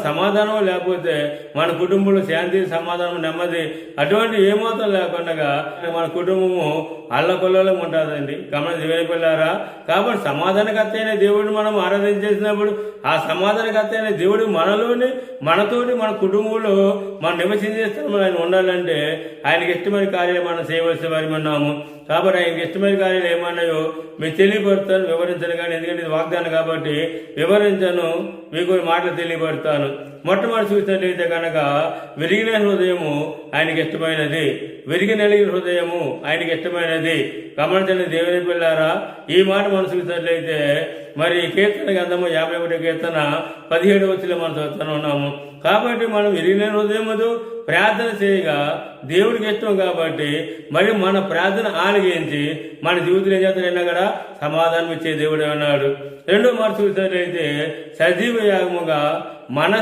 సమాధానం లేకపోతే మన కుటుంబంలో శాంతి, సమాధానం, నెమ్మది అటువంటి ఏమాత్రం లేకుండా మన కుటుంబము అల్లకొల్లలో ఉంటుందండి. గమనించి వెళ్ళారా? కాబట్టి సమాధానకర్త అయిన దేవుడిని మనం ఆరాధించేసినప్పుడు ఆ సమాధానకర్త అయిన దేవుడు మనతోటి మన కుటుంబంలో మనం నివసించేస్తాం. ఆయన ఉండాలంటే ఆయనకి ఇష్టమైన కార్యాలు మనం చేయవలసిన వారి ఉన్నాము. కాబట్టి ఆయనకి ఇష్టమైన కార్యాలు ఏమన్నాయో మీకు తెలియపడతాను, వివరించను. కానీ ఎందుకంటే ఇది వాగ్దానం కాబట్టి వివరించను, మీకు మాటలు తెలియపడతాను. మొట్టమొదటి చూసినట్లయితే కనుక విరిగిన హృదయము ఆయనకి ఇష్టమైనది, నలిగిన హృదయము ఆయనకి ఇష్టమైనది. గమనించండి దేవుని పిల్లారా, ఈ మాట మనం చూసినట్లయితే మరి కీర్తన గ్రంథము 51 కీర్తన 17 వచ్చిలో మనం చూస్తూ ఉన్నాము. కాబట్టి మనం విరిగిన హృదయముతో ప్రార్థన చేయగా దేవుడికి ఇష్టం కాబట్టి మరి మన ప్రార్థన ఆలగించి మన జీవితంలో ఏం చేస్తాడైనా కూడా సమాధానం ఇచ్చే దేవుడే ఉన్నాడు. రెండో మాట చూసినట్లయితే సజీవ యాగముగా మన